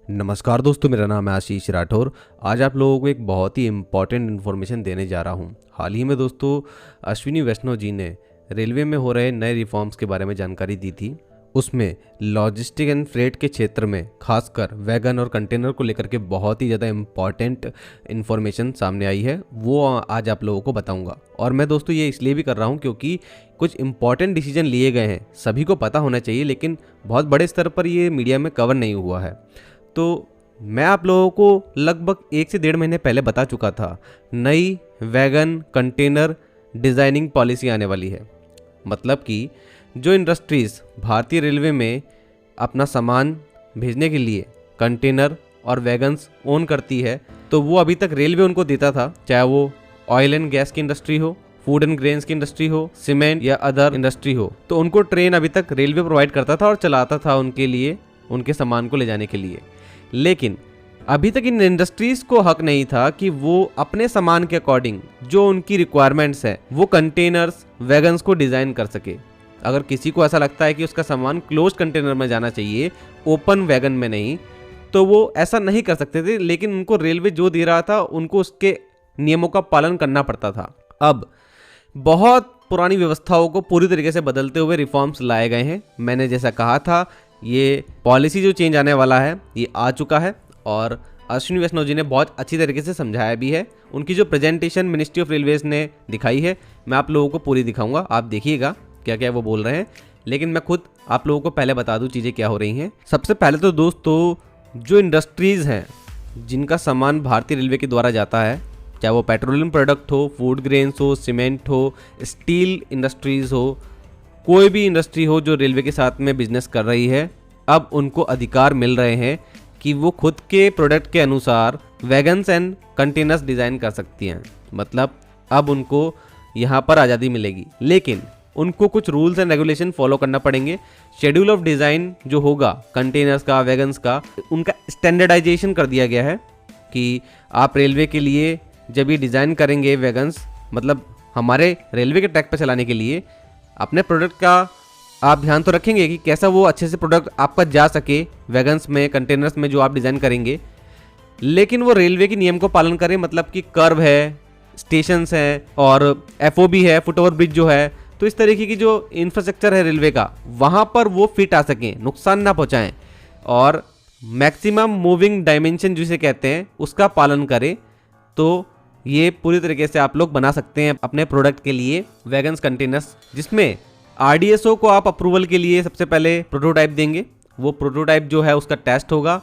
नमस्कार दोस्तों, मेरा नाम है आशीष राठौर। आज आप लोगों को एक बहुत ही इम्पॉर्टेंट इन्फॉर्मेशन देने जा रहा हूँ। हाल ही में दोस्तों अश्विनी वैष्णव जी ने रेलवे में हो रहे नए रिफॉर्म्स के बारे में जानकारी दी थी। उसमें लॉजिस्टिक एंड फ्रेट के क्षेत्र में खासकर वैगन और कंटेनर को लेकर के बहुत ही ज़्यादा इम्पॉर्टेंट इन्फॉर्मेशन सामने आई है, वो आज आप लोगों को बताऊंगा। और मैं दोस्तों ये इसलिए भी कर रहा हूँ क्योंकि कुछ इम्पॉर्टेंट डिसीजन लिए गए हैं, सभी को पता होना चाहिए, लेकिन बहुत बड़े स्तर पर ये मीडिया में कवर नहीं हुआ है। तो मैं आप लोगों को लगभग 1 से 1.5 महीने पहले बता चुका था, नई वैगन कंटेनर डिज़ाइनिंग पॉलिसी आने वाली है। मतलब कि जो इंडस्ट्रीज़ भारतीय रेलवे में अपना सामान भेजने के लिए कंटेनर और वैगन्स ओन करती है, तो वो अभी तक रेलवे उनको देता था, चाहे वो ऑयल एंड गैस की इंडस्ट्री हो, फूड एंड ग्रेन्स की इंडस्ट्री हो, सीमेंट या अदर इंडस्ट्री हो, तो उनको ट्रेन अभी तक रेलवे प्रोवाइड करता था और चलाता था उनके लिए, उनके सामान को ले जाने के लिए। लेकिन अभी तक इन इंडस्ट्रीज को हक नहीं था कि वो अपने सामान के अकॉर्डिंग जो उनकी रिक्वायरमेंट्स है वो कंटेनर्स वैगन्स को डिज़ाइन कर सके। अगर किसी को ऐसा लगता है कि उसका सामान क्लोज कंटेनर में जाना चाहिए, ओपन वैगन में नहीं, तो वो ऐसा नहीं कर सकते थे। लेकिन उनको रेलवे जो दे रहा था उनको उसके नियमों का पालन करना पड़ता था। अब बहुत पुरानी व्यवस्थाओं को पूरी तरीके से बदलते हुए रिफॉर्म्स लाए गए हैं। मैंने जैसा कहा था, ये पॉलिसी जो चेंज आने वाला है ये आ चुका है और अश्विनी वैष्णव जी ने बहुत अच्छी तरीके से समझाया भी है। उनकी जो प्रेजेंटेशन मिनिस्ट्री ऑफ रेलवेज ने दिखाई है, मैं आप लोगों को पूरी दिखाऊंगा, आप देखिएगा क्या क्या वो बोल रहे हैं। लेकिन मैं खुद आप लोगों को पहले बता दूं चीज़ें क्या हो रही हैं। सबसे पहले तो दोस्तों, जो इंडस्ट्रीज़ हैं जिनका सामान भारतीय रेलवे के द्वारा जाता है, चाहे वो पेट्रोलियम प्रोडक्ट हो, फूड ग्रेन्स हो, सीमेंट हो, स्टील इंडस्ट्रीज़ हो, कोई भी इंडस्ट्री हो जो रेलवे के साथ में बिजनेस कर रही है, अब उनको अधिकार मिल रहे हैं कि वो खुद के प्रोडक्ट के अनुसार वैगन्स एंड कंटेनर्स डिज़ाइन कर सकती हैं। मतलब अब उनको यहाँ पर आज़ादी मिलेगी, लेकिन उनको कुछ रूल्स एंड रेगुलेशन फॉलो करना पड़ेंगे। शेड्यूल ऑफ डिज़ाइन जो होगा कंटेनर्स का, वैगन्स का, उनका स्टैंडर्डाइजेशन कर दिया गया है कि आप रेलवे के लिए जब ये डिज़ाइन करेंगे वैगन्स, मतलब हमारे रेलवे के ट्रैक पर चलाने के लिए, अपने प्रोडक्ट का आप ध्यान तो रखेंगे कि कैसा वो अच्छे से प्रोडक्ट आपका जा सके वैगन्स में, कंटेनर्स में जो आप डिज़ाइन करेंगे, लेकिन वो रेलवे के नियम को पालन करें। मतलब कि कर्व है, स्टेशंस हैं और एफओबी है, फुट ओवर ब्रिज जो है, तो इस तरीके की जो इंफ्रास्ट्रक्चर है रेलवे का, वहाँ पर वो फिट आ सकें, नुकसान ना पहुँचाएँ और मैक्सिमम मूविंग डायमेंशन जिसे कहते हैं उसका पालन करें। तो ये पूरी तरीके से आप लोग बना सकते हैं अपने प्रोडक्ट के लिए वैगन्स कंटेनर्स, जिसमें आरडीएसओ को आप अप्रूवल के लिए सबसे पहले प्रोटोटाइप देंगे। वो प्रोटोटाइप जो है उसका टेस्ट होगा।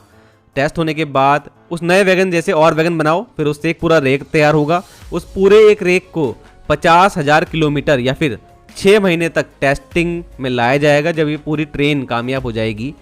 टेस्ट होने के बाद उस नए वैगन जैसे और वैगन बनाओ, फिर उससे एक पूरा रेक तैयार होगा। उस पूरे एक रेक को 50,000 किलोमीटर या फिर 6 महीने तक टेस्टिंग में लाया जाएगा। जब ये पूरी ट्रेन कामयाब हो जाएगी,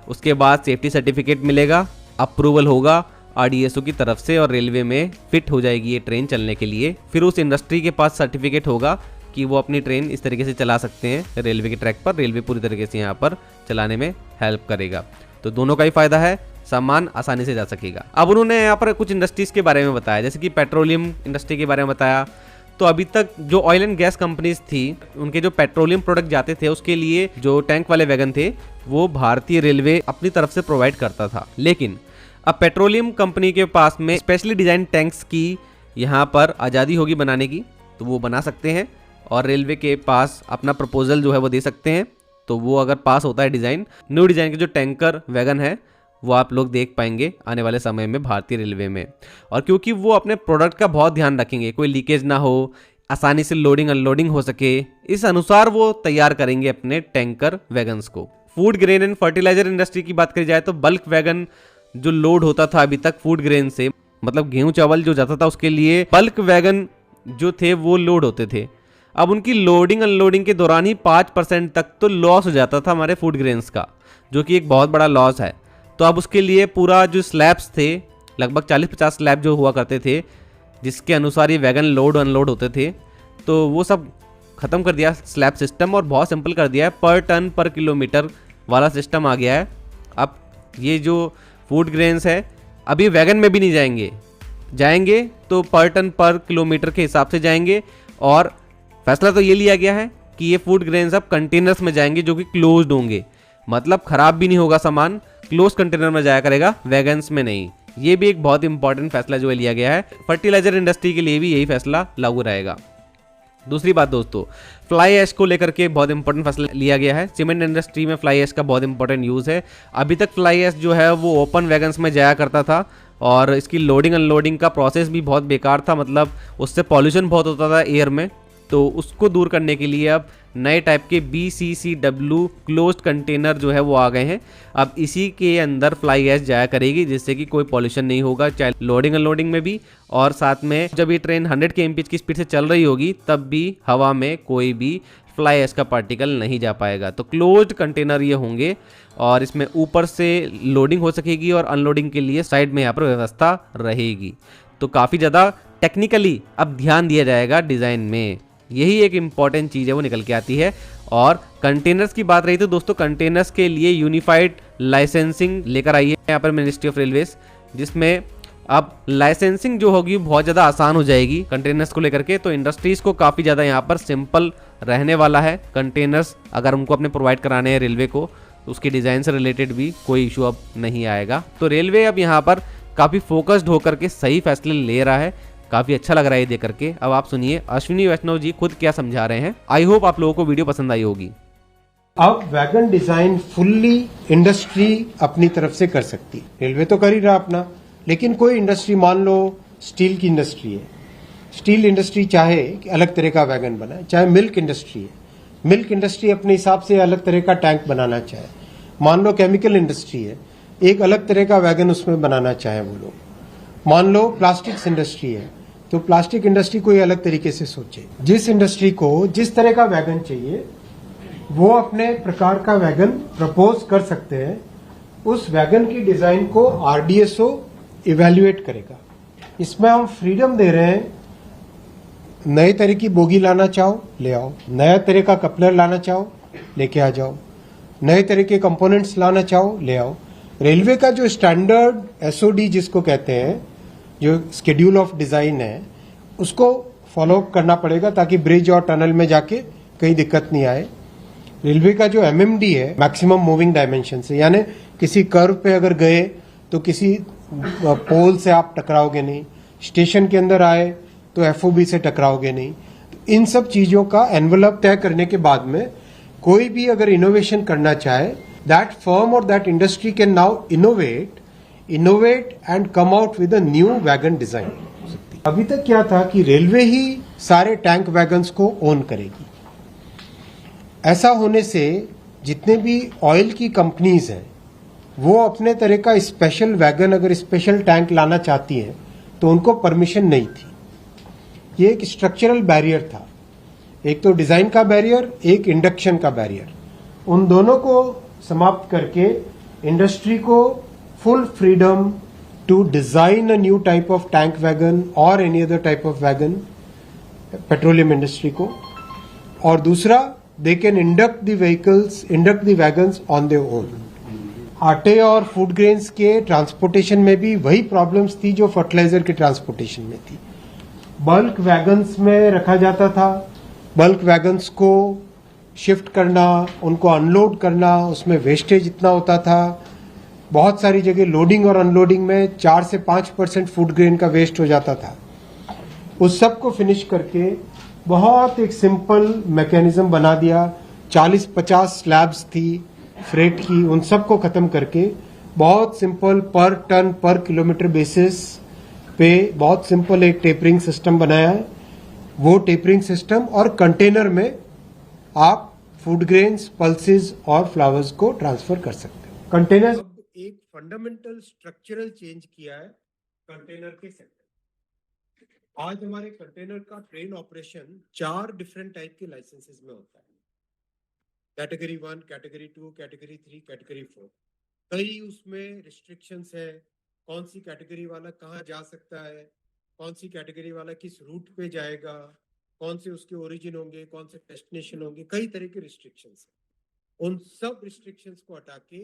उसके बाद सेफ्टी सर्टिफिकेट मिलेगा, अप्रूवल होगा आरडीएसओ की तरफ से और रेलवे में फिट हो जाएगी ये ट्रेन चलने के लिए। फिर उस इंडस्ट्री के पास सर्टिफिकेट होगा कि वो अपनी ट्रेन इस तरीके से चला सकते हैं रेलवे के ट्रैक पर। रेलवे पूरी तरीके से यहाँ पर चलाने में हेल्प करेगा, तो दोनों का ही फायदा है, सामान आसानी से जा सकेगा। अब उन्होंने यहाँ पर कुछ इंडस्ट्रीज़ के बारे में बताया, जैसे कि पेट्रोलियम इंडस्ट्री के बारे में बताया। तो अभी तक जो ऑयल एंड गैस कंपनीज थी, उनके जो पेट्रोलियम प्रोडक्ट जाते थे उसके लिए जो टैंक वाले वैगन थे वो भारतीय रेलवे अपनी तरफ से प्रोवाइड करता था। लेकिन अब पेट्रोलियम कंपनी के पास में स्पेशली डिजाइन टैंक्स की यहाँ पर आज़ादी होगी बनाने की, तो वो बना सकते हैं और रेलवे के पास अपना प्रपोजल जो है वो दे सकते हैं। तो वो अगर पास होता है डिज़ाइन, न्यू डिज़ाइन के जो टैंकर वैगन है वो आप लोग देख पाएंगे आने वाले समय में भारतीय रेलवे में। और क्योंकि वो अपने प्रोडक्ट का बहुत ध्यान रखेंगे, कोई लीकेज ना हो, आसानी से लोडिंग अनलोडिंग हो सके, इस अनुसार वो तैयार करेंगे अपने टैंकर वैगन्स को। Food grain and fertiliser industry की बात करी जाए तो बल्क वैगन जो लोड होता था अभी तक फूड ग्रेन से, मतलब गेहूं चावल जो जाता था उसके लिए बल्क वैगन जो थे वो लोड होते थे। अब उनकी लोडिंग अनलोडिंग के दौरान ही 5% तक तो लॉस हो जाता था हमारे फूड ग्रेन्स का, जो कि एक बहुत बड़ा लॉस है। तो अब उसके लिए पूरा जो स्लैब्स थे, लगभग 40-50 स्लैब जो हुआ करते थे जिसके अनुसार ये वैगन लोड अनलोड होते थे, तो वो सब ख़त्म कर दिया स्लैब सिस्टम और बहुत सिंपल कर दिया है, पर टन पर किलोमीटर वाला सिस्टम आ गया है। अब ये जो फूड ग्रेन्स है अभी वैगन में भी नहीं जाएंगे तो पर टन पर किलोमीटर के हिसाब से जाएंगे। और फैसला तो ये लिया गया है कि ये फूड ग्रेन्स अब कंटेनर्स में जाएंगे जो कि क्लोज्ड होंगे। मतलब खराब भी नहीं होगा सामान, क्लोज कंटेनर में जाया करेगा, वैगन्स में नहीं। ये भी एक बहुत इंपॉर्टेंट फैसला जो है लिया गया है। फर्टिलाइजर इंडस्ट्री के लिए भी यही फैसला लागू रहेगा। दूसरी बात दोस्तों, फ्लाई ऐश को लेकर के बहुत इंपॉर्टेंट फैसला लिया गया है। सीमेंट इंडस्ट्री में फ्लाई ऐश का बहुत इंपॉर्टेंट यूज़ है। अभी तक फ्लाई ऐश जो है वो ओपन वैगन्स में जाया करता था और इसकी लोडिंग अनलोडिंग का प्रोसेस भी बहुत बेकार था, मतलब उससे पॉल्यूशन बहुत होता था एयर में। तो उसको दूर करने के लिए अब नए टाइप के BCCW क्लोज्ड कंटेनर जो है वो आ गए हैं। अब इसी के अंदर फ्लाई ऐश जाया करेगी, जिससे कि कोई पॉल्यूशन नहीं होगा, चाहे लोडिंग अनलोडिंग में भी, और साथ में जब ये ट्रेन 100 kmph की स्पीड से चल रही होगी तब भी हवा में कोई भी फ्लाई ऐश का पार्टिकल नहीं जा पाएगा। तो क्लोज्ड कंटेनर ये होंगे और इसमें ऊपर से लोडिंग हो सकेगी और अनलोडिंग के लिए साइड में यहाँ पर व्यवस्था रहेगी। तो काफ़ी ज़्यादा टेक्निकली अब ध्यान दिया जाएगा डिज़ाइन में। यही एक इम्पॉर्टेंट चीज़ है वो निकल के आती है। और कंटेनर्स की बात रही तो दोस्तों, कंटेनर्स के लिए यूनिफाइड लाइसेंसिंग लेकर आई है यहाँ पर मिनिस्ट्री ऑफ रेलवेज, जिसमें अब लाइसेंसिंग जो होगी बहुत ज़्यादा आसान हो जाएगी कंटेनर्स को लेकर के। तो इंडस्ट्रीज़ को काफ़ी ज़्यादा यहाँ पर सिंपल रहने वाला है। कंटेनर्स अगर उनको अपने प्रोवाइड कराने हैं रेलवे को, तो उसके डिज़ाइन से रिलेटेड भी कोई इशू अब नहीं आएगा। तो रेलवे अब यहाँ पर काफ़ी फोकस्ड होकर के सही फैसले ले रहा है। काफ़ी अच्छा लग रहा है ये देख करके। अब आप सुनिए अश्विनी वैष्णव जी खुद क्या समझा रहे हैं। आई होप आप लोगों को वीडियो पसंद आई होगी। अब वैगन डिजाइन फुल्ली इंडस्ट्री अपनी तरफ से कर सकती है। रेलवे तो कर ही रहा अपना, लेकिन कोई इंडस्ट्री, मान लो स्टील की इंडस्ट्री है, स्टील इंडस्ट्री चाहे कि अलग तरह का वैगन बनाए, चाहे मिल्क इंडस्ट्री है, मिल्क इंडस्ट्री अपने हिसाब से अलग तरह का टैंक बनाना चाहे, मान लो केमिकल इंडस्ट्री है, एक अलग तरह का वैगन उसमें बनाना चाहे वो लोग, मान लो प्लास्टिक्स इंडस्ट्री है तो प्लास्टिक इंडस्ट्री कोई अलग तरीके से सोचे। जिस इंडस्ट्री को जिस तरह का वैगन चाहिए वो अपने प्रकार का वैगन प्रपोज कर सकते हैं। उस वैगन की डिजाइन को RDSO इवेल्युएट करेगा। इसमें हम फ्रीडम दे रहे हैं, नए तरह की बोगी लाना चाहो ले आओ, नया तरह का कपलर लाना चाहो लेके आ जाओ, नए तरह के कंपोनेंट्स लाना चाहो ले आओ। रेलवे का जो स्टैंडर्ड SOD जिसको कहते हैं, जो शेड्यूल ऑफ डिजाइन है, उसको फॉलो करना पड़ेगा ताकि ब्रिज और टनल में जाके कहीं दिक्कत नहीं आए। रेलवे का जो MMD है, मैक्सिमम मूविंग डायमेंशन से, यानी किसी कर्व पे अगर गए तो किसी पोल से आप टकराओगे नहीं, स्टेशन के अंदर आए तो FOB से टकराओगे नहीं। तो इन सब चीजों का एनवलप तय करने के बाद में कोई भी अगर इनोवेशन करना चाहे, दैट फर्म और that industry can now innovate and come out with a new wagon design. अभी तक क्या था कि रेलवे ही सारे टैंक वैगन्स को ओन करेगी। ऐसा होने से जितने भी ऑयल की कंपनीज हैं वो अपने तरह का स्पेशल वैगन, अगर स्पेशल टैंक लाना चाहती हैं तो उनको परमिशन नहीं थी। ये एक स्ट्रक्चरल बैरियर था, एक तो डिजाइन का बैरियर, एक इंडक्शन का बैरियर। उन दोनों को समाप्त करके इंडस्ट्री को full freedom to design a new type of tank wagon और any other type of wagon, petroleum industry को। और दूसरा, they can induct the wagons on their own. आटे और फूड ग्रेन्स के ट्रांसपोर्टेशन में भी वही प्रॉब्लम्स थी जो फर्टिलाइजर के ट्रांसपोर्टेशन में थी। बल्क वैगन्स में रखा जाता था, बल्क वैगन्स को शिफ्ट करना, उनको अनलोड करना, उसमें वेस्टेज इतना होता था। बहुत सारी जगह लोडिंग और अनलोडिंग में 4 से 5% फूड ग्रेन का वेस्ट हो जाता था। उस सब को फिनिश करके बहुत एक सिंपल मैकेनिज्म बना दिया। 40-50 स्लैब्स थी फ्रेट की, उन सब को खत्म करके बहुत सिंपल पर टन पर किलोमीटर बेसिस पे बहुत सिंपल एक टेपरिंग सिस्टम बनाया है। वो टेपरिंग सिस्टम और कंटेनर में आप फूड ग्रेन्स, पल्सेस और फ्लावर्स को ट्रांसफर कर सकते हो। कंटेनर एक फंडामेंटल स्ट्रक्चरल चेंज किया है कंटेनर के सेक्टर। आज हमारे कंटेनर का ट्रेन ऑपरेशन 4 डिफरेंट टाइप के लाइसेंसेस में होता है। Category 1, category 2, category 3, category 4। कई उसमें रिस्ट्रिक्शंस है, कौन सी कैटेगरी वाला कहाँ जा सकता है, कौन सी कैटेगरी वाला किस रूट पे जाएगा, कौन से उसके ओरिजिन होंगे, कौन से डेस्टिनेशन होंगे, कई तरह के रिस्ट्रिक्शंस है। उन सब रिस्ट्रिक्शंस को हटा के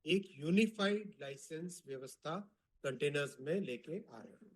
एक यूनिफाइड लाइसेंस व्यवस्था कंटेनर्स में लेके आ रहे हैं।